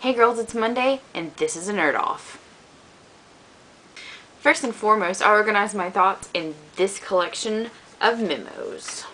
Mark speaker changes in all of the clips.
Speaker 1: Hey girls, it's Monday, and this is a Nerd Off. First and foremost, I organize my thoughts in this collection of memos.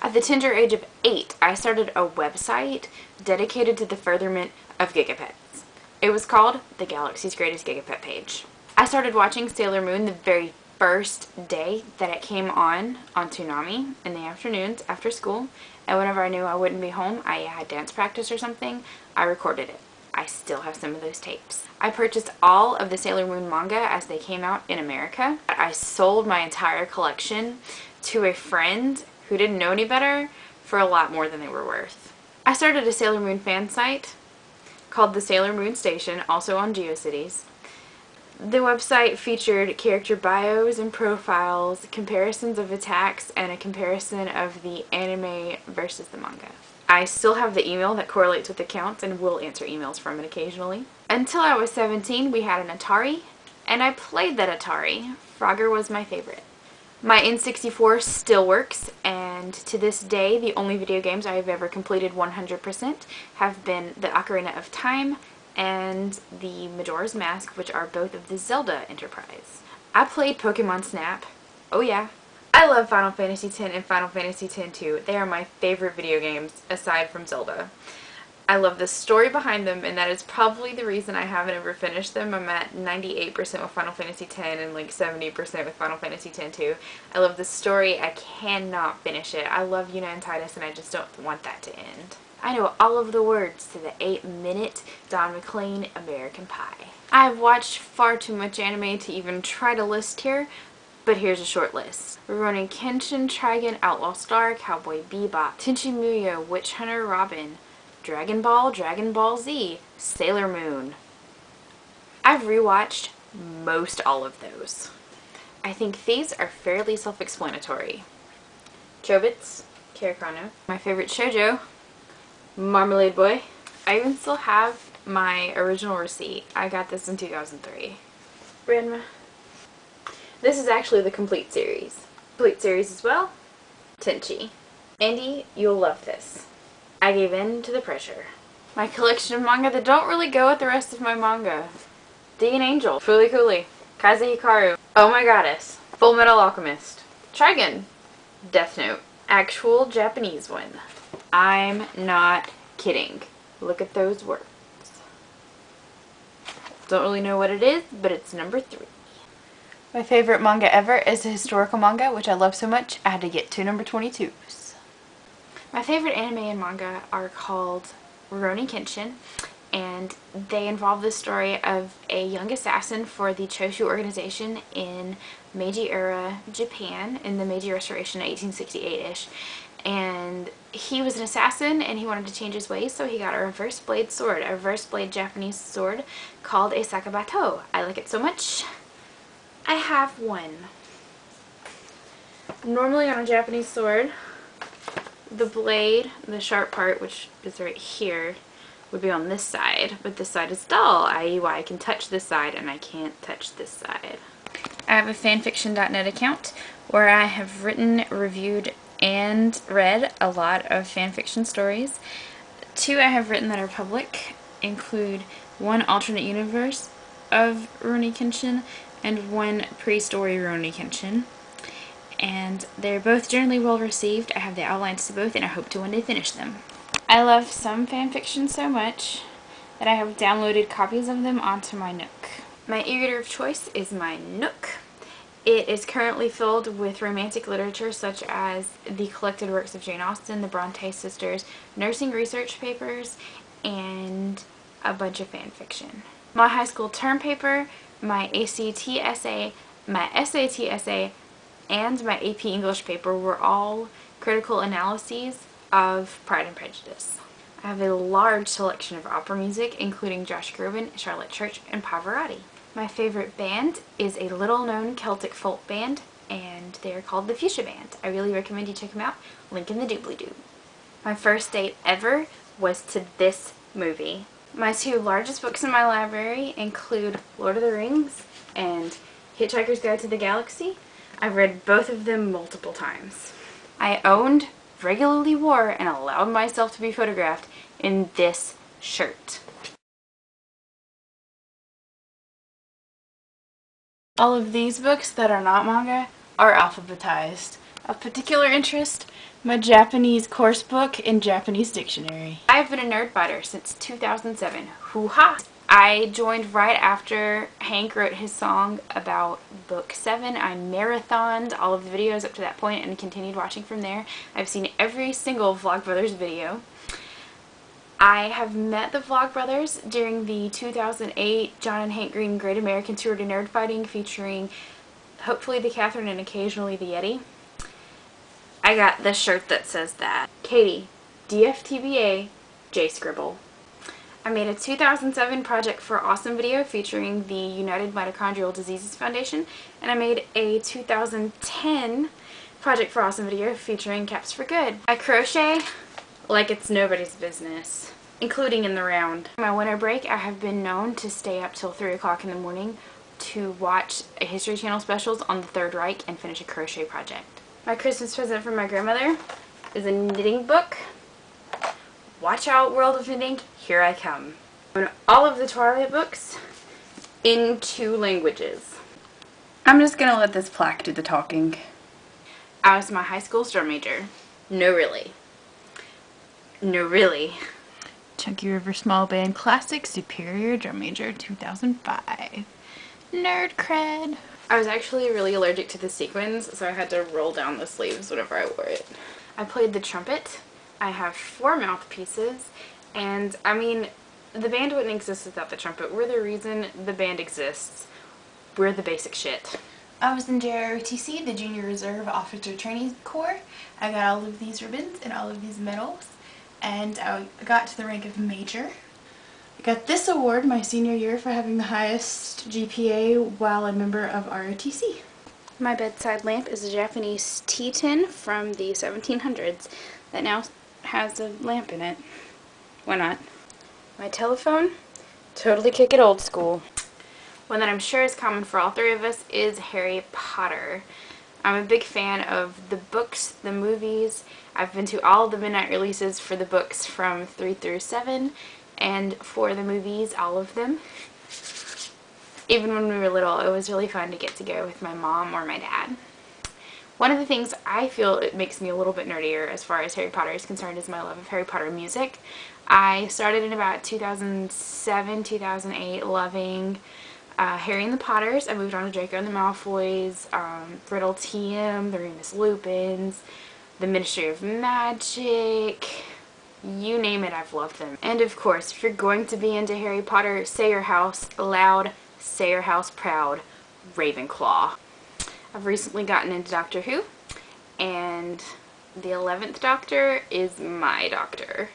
Speaker 1: At the tender age of 8, I started a website dedicated to the furtherment of gigapets. It was called The Galaxy's Greatest Gigapet Page. I started watching Sailor Moon the very first day that it came on Toonami in the afternoons after school, and whenever I knew I wouldn't be home, I had dance practice or something, I recorded it. I still have some of those tapes. I purchased all of the Sailor Moon manga as they came out in America. I sold my entire collection to a friend who didn't know any better for a lot more than they were worth. I started a Sailor Moon fan site called the Sailor Moon Station, also on GeoCities. The website featured character bios and profiles, comparisons of attacks, and a comparison of the anime versus the manga. I still have the email that correlates with accounts and will answer emails from it occasionally. Until I was 17, we had an Atari, and I played that Atari. Frogger was my favorite. My N64 still works, and to this day, the only video games I have ever completed 100% have been the Ocarina of Time and the Majora's Mask, which are both of the Zelda enterprise. I played Pokemon Snap. Oh yeah. I love Final Fantasy X and Final Fantasy X-2. They are my favorite video games, aside from Zelda. I love the story behind them, and that is probably the reason I haven't ever finished them. I'm at 98% with Final Fantasy X and like 70% with Final Fantasy X-2. I love the story. I cannot finish it. I love Yuna and Tidus, and I just don't want that to end. I know all of the words to the 8-minute Don McLean American Pie. I've watched far too much anime to even try to list here, but here's a short list. Rurouni Kenshin, Trigun, Outlaw Star, Cowboy Bebop, Tenchi Muyo, Witch Hunter Robin, Dragon Ball Z, Sailor Moon. I've rewatched most all of those. I think these are fairly self-explanatory. Chobits, Kirikano. My favorite shoujo, Marmalade Boy. I even still have my original receipt. I got this in 2003. Ranma. This is actually the complete series. Complete series as well, Tenchi. Andy, you'll love this. I gave in to the pressure. My collection of manga that don't really go with the rest of my manga. Dean Angel, Fooly Cooly, Kaze Hikaru, Oh My Goddess, Full Metal Alchemist, Trigun, Death Note, actual Japanese one. I'm not kidding. Look at those words. Don't really know what it is, but it's number 3. My favorite manga ever is a historical manga, which I love so much, I had to get 2 number 22s. My favorite anime and manga are called Rurouni Kenshin, and they involve the story of a young assassin for the Choshu organization in Meiji-era Japan, in the Meiji Restoration 1868-ish. And he was an assassin, and he wanted to change his ways, so he got a reverse blade sword, a reverse blade Japanese sword called a sakabato. I like it so much. I have one. Normally on a Japanese sword, the blade, the sharp part, which is right here, would be on this side, but this side is dull, i.e. why I can touch this side and I can't touch this side. I have a fanfiction.net account where I have written, reviewed, and read a lot of fanfiction stories. 2 I have written that are public include one alternate universe of Rurouni Kenshin and one pre-story Rurouni Kenshin, and they're both generally well received. I have the outlines to both, and I hope to one day finish them. I love some fanfiction so much that I have downloaded copies of them onto my Nook. My e-reader of choice is my Nook. It is currently filled with romantic literature such as the collected works of Jane Austen, the Bronte sisters, nursing research papers, and a bunch of fanfiction. My high school term paper, my ACT essay, my SAT essay, and my AP English paper were all critical analyses of Pride and Prejudice. I have a large selection of opera music, including Josh Groban, Charlotte Church, and Pavarotti. My favorite band is a little-known Celtic folk band, and they are called the Fuchsia Band. I really recommend you check them out. Link in the doobly-doo. My first date ever was to this movie. My 2 largest books in my library include Lord of the Rings and Hitchhiker's Guide to the Galaxy. I've read both of them multiple times. I owned, regularly wore, and allowed myself to be photographed in this shirt. All of these books that are not manga are alphabetized. Of particular interest, my Japanese course book and Japanese dictionary. I've been a nerd fighter since 2007. Hoo-ha! I joined right after Hank wrote his song about book 7. I marathoned all of the videos up to that point and continued watching from there. I've seen every single Vlogbrothers video. I have met the Vlogbrothers during the 2008 John and Hank Green Great American Tour to Nerd Fighting, featuring hopefully the Catherine and occasionally the Yeti. I got the shirt that says that. Katie, DFTBA, J Scribble. I made a 2007 project for Awesome video featuring the United Mitochondrial Diseases Foundation, and I made a 2010 project for Awesome video featuring Caps for Good. I crochet like it's nobody's business, including in the round. My winter break, I have been known to stay up till 3 o'clock in the morning to watch a History Channel specials on the Third Reich and finish a crochet project. My Christmas present from my grandmother is a knitting book. Watch out, world of knitting, here I come. All of the Twilight books in 2 languages. I'm just gonna let this plaque do the talking. I was my high school drum major. No really. No really. Chunky River Small Band Classic Superior Drum Major 2005. Nerd cred. I was actually really allergic to the sequins, so I had to roll down the sleeves whenever I wore it. I played the trumpet. I have 4 mouthpieces, and I mean, the band wouldn't exist without the trumpet. We're the reason the band exists. We're the basic shit. I was in JROTC, the Junior Reserve Officer Training Corps. I got all of these ribbons and all of these medals, and I got to the rank of Major. I got this award my senior year for having the highest GPA while a member of ROTC. My bedside lamp is a Japanese tea tin from the 1700s that now has a lamp in it. Why not? My telephone, totally kick it old school. One that I'm sure is common for all 3 of us is Harry Potter. I'm a big fan of the books, the movies. I've been to all the midnight releases for the books from 3 through 7, and for the movies, all of them. Even when we were little, it was really fun to get to go with my mom or my dad. One of the things I feel it makes me a little bit nerdier as far as Harry Potter is concerned is my love of Harry Potter music. I started in about 2007, 2008 loving Harry and the Potters. I moved on to Draco and the Malfoys, Riddle TM, the Remus Lupins, the Ministry of Magic, you name it, I've loved them. And of course, if you're going to be into Harry Potter, say your house loud, say your house proud, Ravenclaw. I've recently gotten into Doctor Who, and the 11th Doctor is my doctor.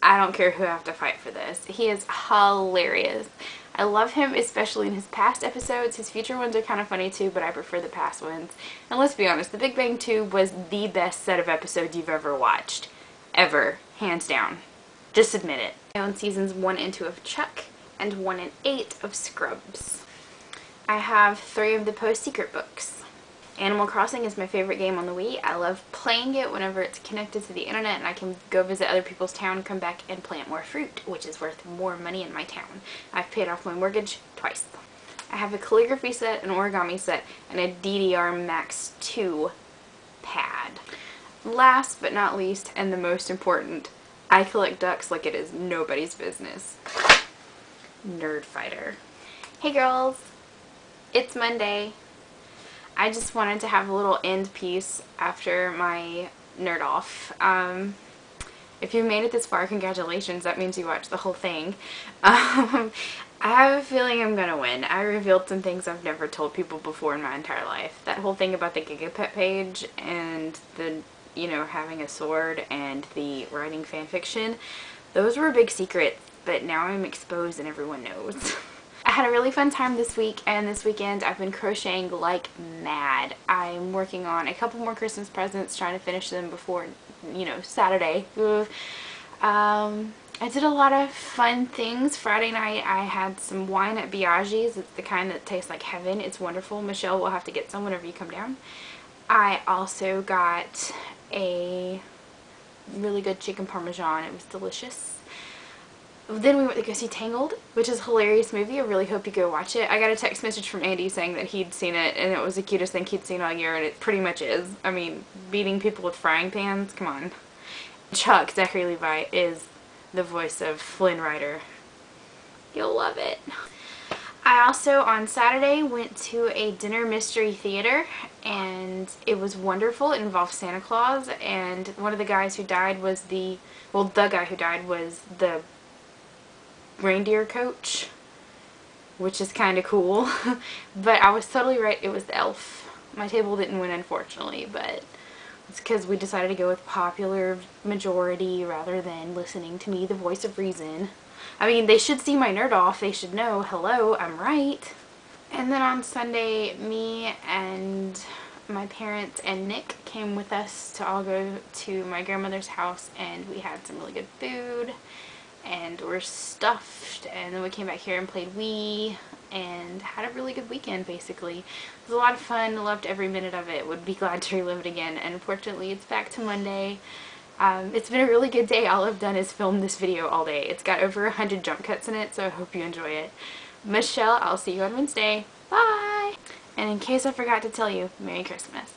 Speaker 1: I don't care who I have to fight for this. He is hilarious. I love him, especially in his past episodes. His future ones are kind of funny too, but I prefer the past ones. And let's be honest, The Big Bang 2 was the best set of episodes you've ever watched. Ever. Hands down. Just admit it. I own seasons 1 and 2 of Chuck, and 1 and 8 of Scrubs. I have 3 of the Post Secret books. Animal Crossing is my favorite game on the Wii. I love playing it whenever it's connected to the internet and I can go visit other people's town, come back and plant more fruit, which is worth more money in my town. I've paid off my mortgage twice. I have a calligraphy set, an origami set, and a DDR Max 2 pad. Last but not least, and the most important, I collect ducks like it is nobody's business. Nerd fighter. Hey girls, it's Monday. I just wanted to have a little end piece after my nerd off. If you made it this far, congratulations. That means you watched the whole thing. I have a feeling I'm gonna win. I revealed some things I've never told people before in my entire life. That whole thing about the Gigapet page and the, you know, having a sword and the writing fanfiction, those were big secrets, but now I'm exposed and everyone knows. I had a really fun time this week, and this weekend I've been crocheting like mad. I'm working on a couple more Christmas presents, trying to finish them before, you know, Saturday. I did a lot of fun things. Friday night I had some wine at Biaggi's. It's the kind that tastes like heaven. It's wonderful. Michelle will have to get some whenever you come down. I also got a really good chicken parmesan. It was delicious. Then we went to go see Tangled, which is a hilarious movie. I really hope you go watch it. I got a text message from Andy saying that he'd seen it and it was the cutest thing he'd seen all year, and it pretty much is. I mean, beating people with frying pans, come on. Chuck, Zachary Levi, is the voice of Flynn Rider. You'll love it. I also, on Saturday, went to a dinner mystery theater, and it was wonderful. It involved Santa Claus, and one of the guys who died was the guy who died was the reindeer coach, which is kind of cool. But I was totally right, it was the elf. My table didn't win, unfortunately, but it's because we decided to go with popular majority rather than listening to me, the voice of reason. I mean, they should see my nerd off. They should know, hello, I'm right. And then on Sunday, me and my parents and Nick came with us to all go to my grandmother's house, and we had some really good food and we're stuffed, and then we came back here and played Wii and had a really good weekend. Basically, it was a lot of fun. Loved every minute of it. Would be glad to relive it again. And unfortunately, it's back to Monday. It's been a really good day. All I've done is film this video all day. It's got over 100 jump cuts in it, so I hope you enjoy it. Michelle, I'll see you on Wednesday. Bye! And in case I forgot to tell you, Merry Christmas.